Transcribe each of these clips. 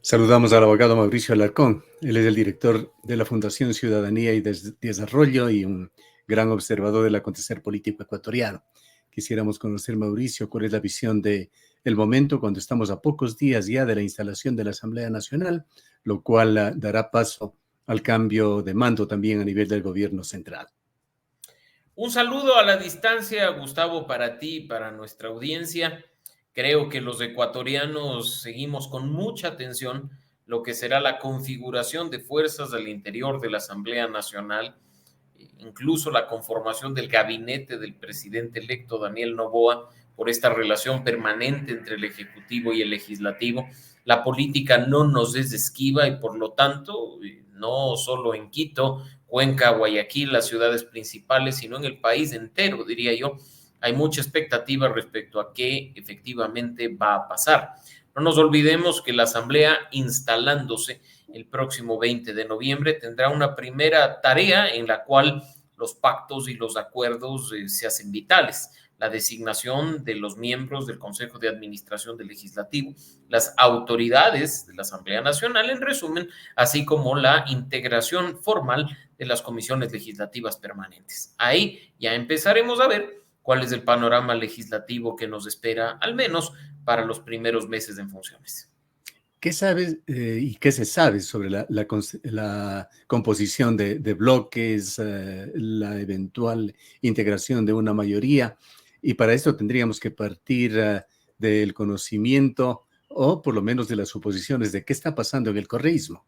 Saludamos al abogado Mauricio Alarcón. Él es el director de la Fundación Ciudadanía y Desarrollo y un gran observador del acontecer político ecuatoriano. Quisiéramos conocer, Mauricio, cuál es la visión de el momento cuando estamos a pocos días ya de la instalación de la Asamblea Nacional, lo cual dará paso al cambio de mando también a nivel del gobierno central. Un saludo a la distancia, Gustavo, para ti y para nuestra audiencia. Creo que los ecuatorianos seguimos con mucha atención lo que será la configuración de fuerzas al interior de la Asamblea Nacional, incluso la conformación del gabinete del presidente electo Daniel Noboa, por esta relación permanente entre el Ejecutivo y el Legislativo. La política no nos es esquiva y por lo tanto, no solo en Quito, Cuenca, Guayaquil, las ciudades principales, sino en el país entero, diría yo, hay mucha expectativa respecto a qué efectivamente va a pasar. No nos olvidemos que la Asamblea, instalándose el próximo 20 de noviembre, tendrá una primera tarea en la cual los pactos y los acuerdos se hacen vitales. La designación de los miembros del Consejo de Administración del Legislativo, las autoridades de la Asamblea Nacional, en resumen, así como la integración formal de las comisiones legislativas permanentes. Ahí ya empezaremos a ver cuál es el panorama legislativo que nos espera, al menos para los primeros meses en funciones. ¿Qué sabes y qué se sabe sobre la composición de bloques, la eventual integración de una mayoría? Y para esto tendríamos que partir del conocimiento o por lo menos de las suposiciones de qué está pasando en el correísmo.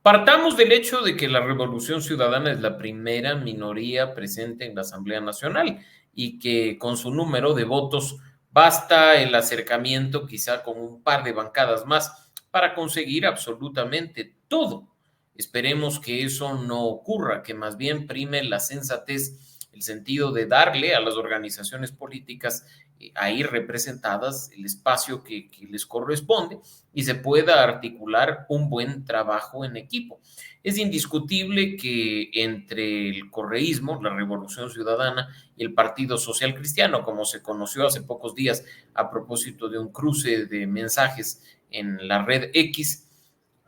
Partamos del hecho de que la Revolución Ciudadana es la primera minoría presente en la Asamblea Nacional y que con su número de votos basta el acercamiento quizá con un par de bancadas más para conseguir absolutamente todo. Esperemos que eso no ocurra, que más bien prime la sensatez, el sentido de darle a las organizaciones políticas ahí representadas el espacio que les corresponde y se pueda articular un buen trabajo en equipo. Es indiscutible que entre el correísmo, la Revolución Ciudadana y el Partido Social Cristiano, como se conoció hace pocos días a propósito de un cruce de mensajes en la red X,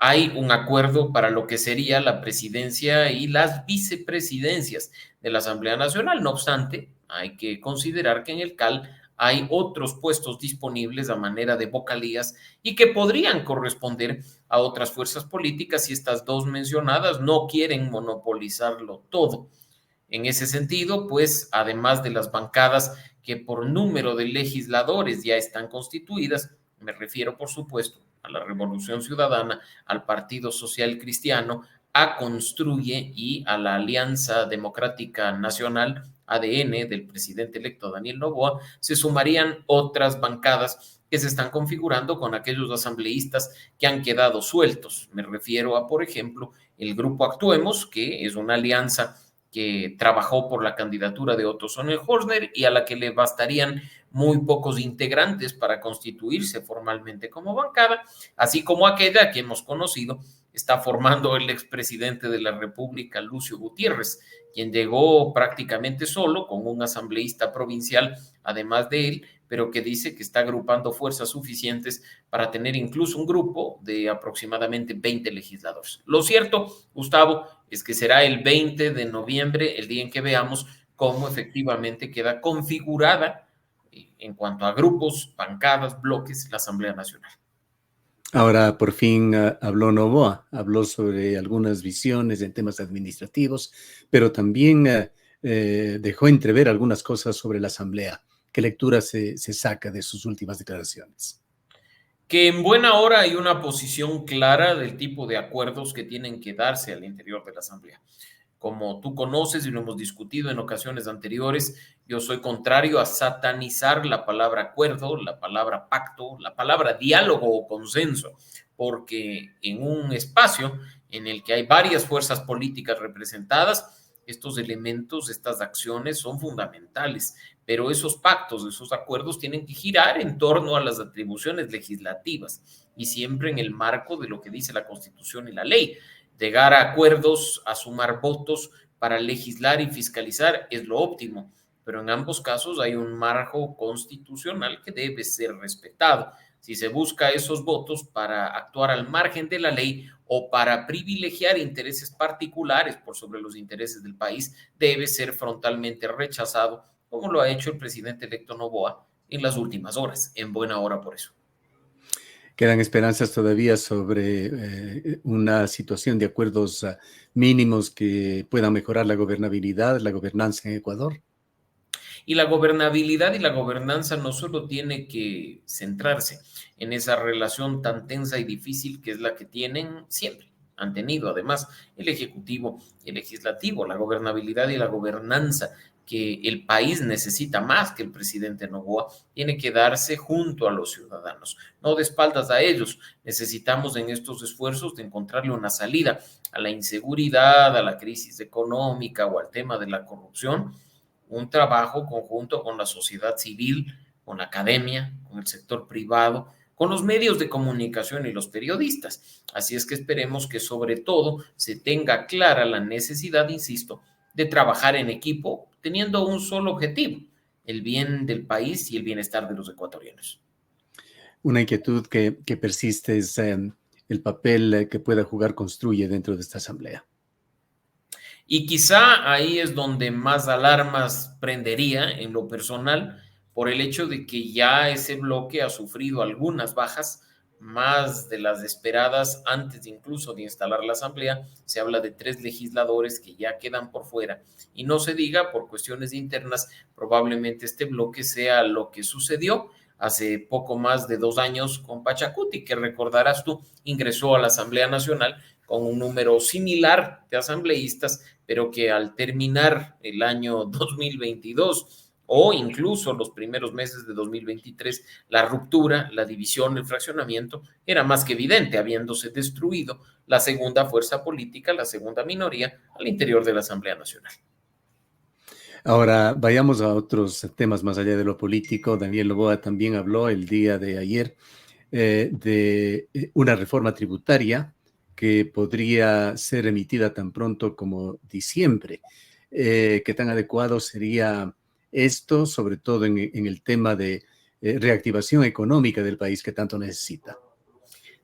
hay un acuerdo para lo que sería la presidencia y las vicepresidencias de la Asamblea Nacional. No obstante, hay que considerar que en el CAL hay otros puestos disponibles a manera de vocalías y que podrían corresponder a otras fuerzas políticas si estas dos mencionadas no quieren monopolizarlo todo. En ese sentido, pues, además de las bancadas que por número de legisladores ya están constituidas, me refiero, por supuesto, a la Revolución Ciudadana, al Partido Social Cristiano, a Construye y a la Alianza Democrática Nacional, ADN, del presidente electo Daniel Noboa, se sumarían otras bancadas que se están configurando con aquellos asambleístas que han quedado sueltos. Me refiero a, por ejemplo, el Grupo Actuemos, que es una alianza que trabajó por la candidatura de Otto Sonnenhorstner y a la que le bastarían muy pocos integrantes para constituirse formalmente como bancada, así como aquella que hemos conocido está formando el expresidente de la República, Lucio Gutiérrez, quien llegó prácticamente solo con un asambleísta provincial, además de él, pero que dice que está agrupando fuerzas suficientes para tener incluso un grupo de aproximadamente 20 legisladores. Lo cierto, Gustavo, es que será el 20 de noviembre el día en que veamos cómo efectivamente queda configurada en cuanto a grupos, bancadas, bloques, la Asamblea Nacional. Ahora por fin habló Noboa, habló sobre algunas visiones en temas administrativos, pero también dejó entrever algunas cosas sobre la Asamblea. ¿Qué lectura se saca de sus últimas declaraciones? Que en buena hora hay una posición clara del tipo de acuerdos que tienen que darse al interior de la Asamblea. Como tú conoces y lo hemos discutido en ocasiones anteriores, yo soy contrario a satanizar la palabra acuerdo, la palabra pacto, la palabra diálogo o consenso, porque en un espacio en el que hay varias fuerzas políticas representadas, estos elementos, estas acciones son fundamentales, pero esos pactos, esos acuerdos tienen que girar en torno a las atribuciones legislativas y siempre en el marco de lo que dice la Constitución y la ley. Llegar a acuerdos, a sumar votos para legislar y fiscalizar es lo óptimo, pero en ambos casos hay un marco constitucional que debe ser respetado. si se busca esos votos para actuar al margen de la ley o para privilegiar intereses particulares por sobre los intereses del país, debe ser frontalmente rechazado, como lo ha hecho el presidente electo Noboa en las últimas horas, en buena hora por eso. ¿Quedan esperanzas todavía sobre una situación de acuerdos mínimos que puedan mejorar la gobernabilidad, la gobernanza en Ecuador? Y la gobernabilidad y la gobernanza no solo tiene que centrarse en esa relación tan tensa y difícil que es la que tienen siempre, han tenido además el Ejecutivo y el Legislativo, la gobernabilidad y la gobernanza que el país necesita más que el presidente Noboa, tiene que darse junto a los ciudadanos, no de espaldas a ellos. Necesitamos en estos esfuerzos de encontrarle una salida a la inseguridad, a la crisis económica o al tema de la corrupción, un trabajo conjunto con la sociedad civil, con la academia, con el sector privado, con los medios de comunicación y los periodistas. Así es que esperemos que sobre todo se tenga clara la necesidad, insisto, de trabajar en equipo teniendo un solo objetivo, el bien del país y el bienestar de los ecuatorianos. Una inquietud que persiste es el papel que pueda jugar Construye dentro de esta asamblea. Y quizá ahí es donde más alarmas prendería en lo personal, por el hecho de que ya ese bloque ha sufrido algunas bajas, más de las esperadas antes incluso de instalar la asamblea. Se habla de 3 legisladores que ya quedan por fuera. Y no se diga, por cuestiones internas, probablemente este bloque sea lo que sucedió hace poco más de 2 años con Pachacuti, que recordarás tú, ingresó a la Asamblea Nacional con un número similar de asambleístas, pero que al terminar el año 2022 o incluso los primeros meses de 2023, la ruptura, la división, el fraccionamiento era más que evidente, habiéndose destruido la segunda fuerza política, la segunda minoría al interior de la Asamblea Nacional. Ahora, vayamos a otros temas más allá de lo político. Daniel Noboa también habló el día de ayer de una reforma tributaria que podría ser emitida tan pronto como diciembre. ¿Qué tan adecuado sería esto, sobre todo en el tema de reactivación económica del país que tanto necesita?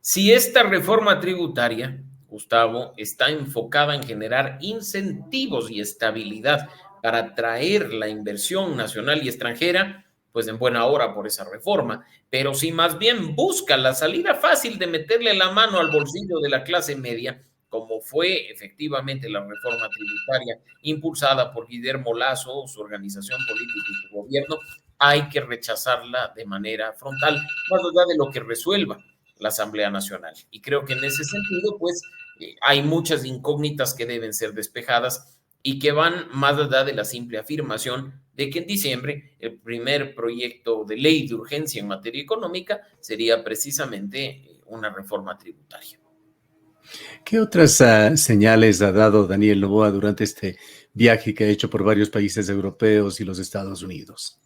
Si esta reforma tributaria, Gustavo, está enfocada en generar incentivos y estabilidad para atraer la inversión nacional y extranjera, pues en buena hora por esa reforma. Pero si más bien busca la salida fácil de meterle la mano al bolsillo de la clase media, como fue efectivamente la reforma tributaria impulsada por Guillermo Lazo, su organización política y su gobierno, hay que rechazarla de manera frontal, más allá de lo que resuelva la Asamblea Nacional. Y creo que en ese sentido, pues, hay muchas incógnitas que deben ser despejadas y que van más allá de la simple afirmación de que en diciembre el primer proyecto de ley de urgencia en materia económica sería precisamente una reforma tributaria. ¿Qué otras señales ha dado Daniel Noboa durante este viaje que ha hecho por varios países europeos y los Estados Unidos?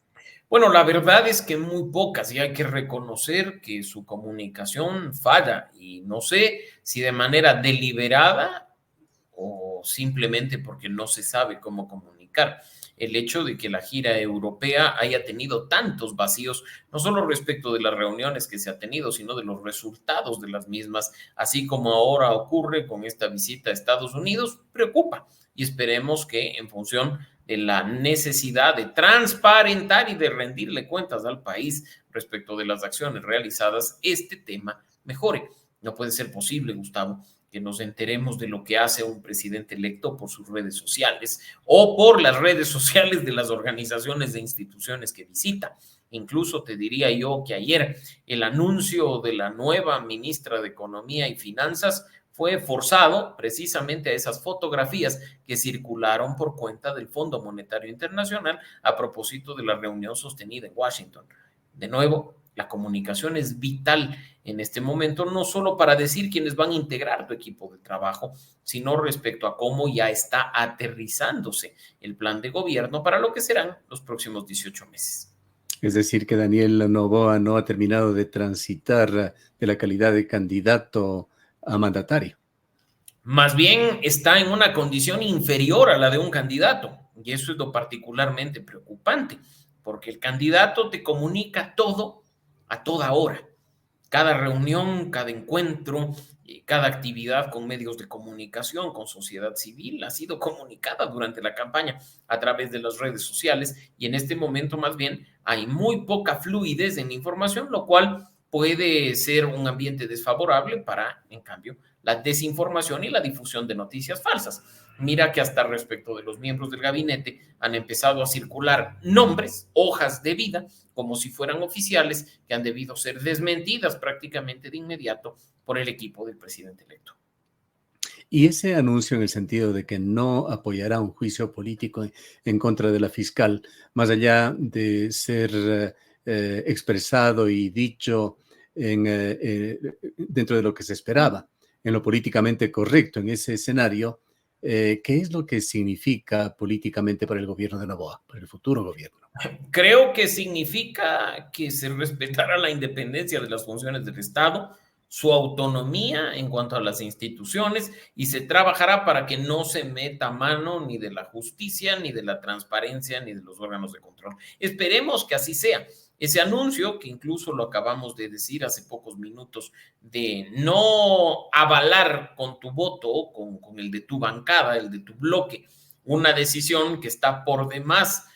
Bueno, la verdad es que muy pocas, y hay que reconocer que su comunicación falla, y no sé si de manera deliberada o simplemente porque no se sabe cómo comunicar. El hecho de que la gira europea haya tenido tantos vacíos, no solo respecto de las reuniones que se ha tenido, sino de los resultados de las mismas, así como ahora ocurre con esta visita a Estados Unidos, preocupa. Y esperemos que en función de la necesidad de transparentar y de rendirle cuentas al país respecto de las acciones realizadas, este tema mejore. No puede ser posible, Gustavo, que nos enteremos de lo que hace un presidente electo por sus redes sociales o por las redes sociales de las organizaciones e instituciones que visita. Incluso te diría yo que ayer el anuncio de la nueva ministra de Economía y Finanzas fue forzado precisamente a esas fotografías que circularon por cuenta del Fondo Monetario Internacional a propósito de la reunión sostenida en Washington. De nuevo, la comunicación es vital en este momento, no solo para decir quiénes van a integrar tu equipo de trabajo, sino respecto a cómo ya está aterrizándose el plan de gobierno para lo que serán los próximos 18 meses. Es decir, que Daniel Noboa no ha terminado de transitar de la calidad de candidato a mandatario. Más bien está en una condición inferior a la de un candidato, y eso es lo particularmente preocupante, porque el candidato te comunica todo a toda hora. Cada reunión, cada encuentro, cada actividad con medios de comunicación, con sociedad civil, ha sido comunicada durante la campaña a través de las redes sociales y en este momento más bien hay muy poca fluidez en la información, lo cual puede ser un ambiente desfavorable para, en cambio, la desinformación y la difusión de noticias falsas. Mira que hasta respecto de los miembros del gabinete han empezado a circular nombres, hojas de vida, como si fueran oficiales, que han debido ser desmentidas prácticamente de inmediato por el equipo del presidente electo. Y ese anuncio en el sentido de que no apoyará un juicio político en contra de la fiscal, más allá de ser expresado y dicho dentro de lo que se esperaba, en lo políticamente correcto en ese escenario, ¿qué es lo que significa políticamente para el gobierno de Noboa, para el futuro gobierno? Creo que significa que se respetará la independencia de las funciones del Estado, su autonomía en cuanto a las instituciones y se trabajará para que no se meta mano ni de la justicia, ni de la transparencia, ni de los órganos de control. Esperemos que así sea. Ese anuncio, que incluso lo acabamos de decir hace pocos minutos, de no avalar con tu voto, con el de tu bancada, el de tu bloque, una decisión que está por demás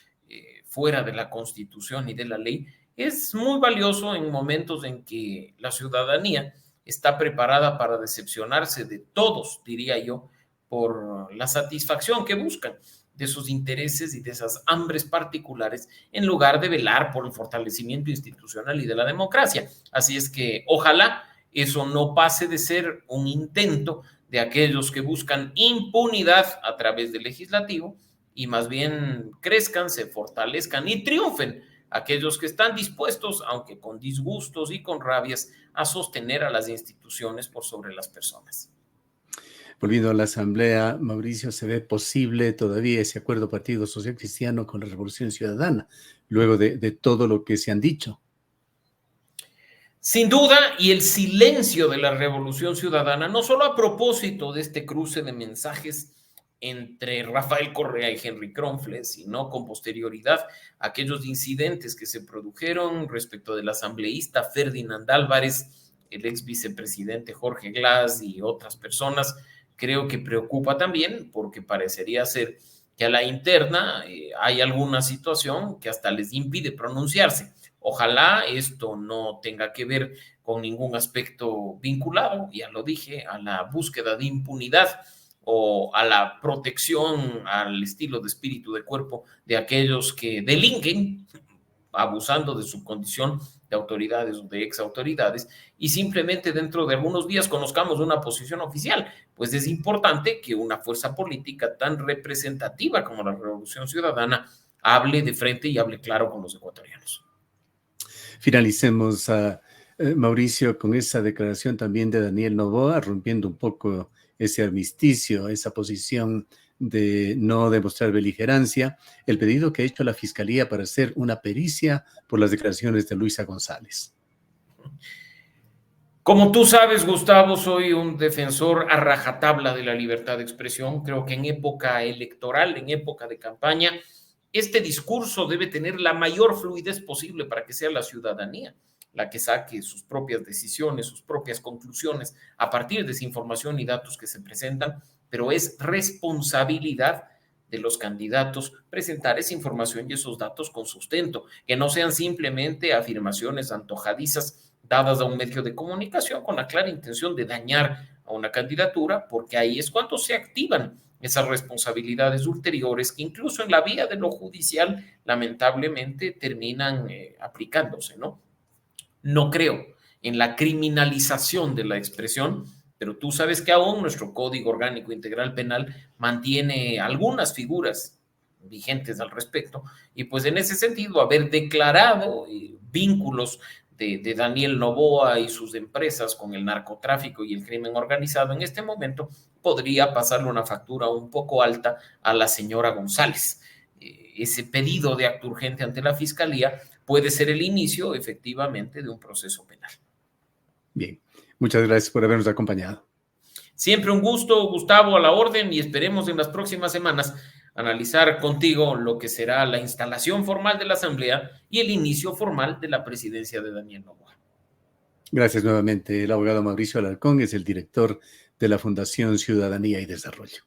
fuera de la Constitución y de la ley, es muy valioso en momentos en que la ciudadanía está preparada para decepcionarse de todos, diría yo, por la satisfacción que buscan de sus intereses y de esas hambres particulares, en lugar de velar por el fortalecimiento institucional y de la democracia. Así es que ojalá eso no pase de ser un intento de aquellos que buscan impunidad a través del legislativo y más bien crezcan, se fortalezcan y triunfen aquellos que están dispuestos, aunque con disgustos y con rabias, a sostener a las instituciones por sobre las personas. Volviendo a la Asamblea, Mauricio, ¿se ve posible todavía ese acuerdo Partido Social Cristiano con la Revolución Ciudadana, luego de todo lo que se han dicho? Sin duda, y el silencio de la Revolución Ciudadana, no solo a propósito de este cruce de mensajes entre Rafael Correa y Henry Kronfle, sino con posterioridad a aquellos incidentes que se produjeron respecto del asambleísta Ferdinand Álvarez, el ex vicepresidente Jorge Glass y otras personas, creo que preocupa también porque parecería ser que a la interna hay alguna situación que hasta les impide pronunciarse. Ojalá esto no tenga que ver con ningún aspecto vinculado, ya lo dije, a la búsqueda de impunidad o a la protección al estilo de espíritu de cuerpo de aquellos que delinquen abusando de su condición de autoridades o de exautoridades y simplemente dentro de algunos días conozcamos una posición oficial, pues es importante que una fuerza política tan representativa como la Revolución Ciudadana hable de frente y hable claro con los ecuatorianos. Finalicemos, Mauricio, con esa declaración también de Daniel Noboa, rompiendo un poco ese armisticio, esa posición de no demostrar beligerancia, el pedido que ha hecho la Fiscalía para hacer una pericia por las declaraciones de Luisa González. Como tú sabes, Gustavo, soy un defensor a rajatabla de la libertad de expresión. Creo que en época electoral, en época de campaña, este discurso debe tener la mayor fluidez posible para que sea la ciudadanía la que saque sus propias decisiones, sus propias conclusiones a partir de esa información y datos que se presentan, pero es responsabilidad de los candidatos presentar esa información y esos datos con sustento, que no sean simplemente afirmaciones antojadizas dadas a un medio de comunicación con la clara intención de dañar a una candidatura, porque ahí es cuando se activan esas responsabilidades ulteriores que incluso en la vía de lo judicial lamentablemente terminan aplicándose, ¿no? No creo en la criminalización de la expresión, pero tú sabes que aún nuestro Código Orgánico Integral Penal mantiene algunas figuras vigentes al respecto y pues en ese sentido haber declarado vínculos de Daniel Noboa y sus empresas con el narcotráfico y el crimen organizado en este momento podría pasarle una factura un poco alta a la señora González. Ese pedido de acto urgente ante la Fiscalía puede ser el inicio, efectivamente, de un proceso penal. Bien, muchas gracias por habernos acompañado. Siempre un gusto, Gustavo, a la orden y esperemos en las próximas semanas analizar contigo lo que será la instalación formal de la Asamblea y el inicio formal de la presidencia de Daniel Noboa. Gracias nuevamente. El abogado Mauricio Alarcón es el director de la Fundación Ciudadanía y Desarrollo.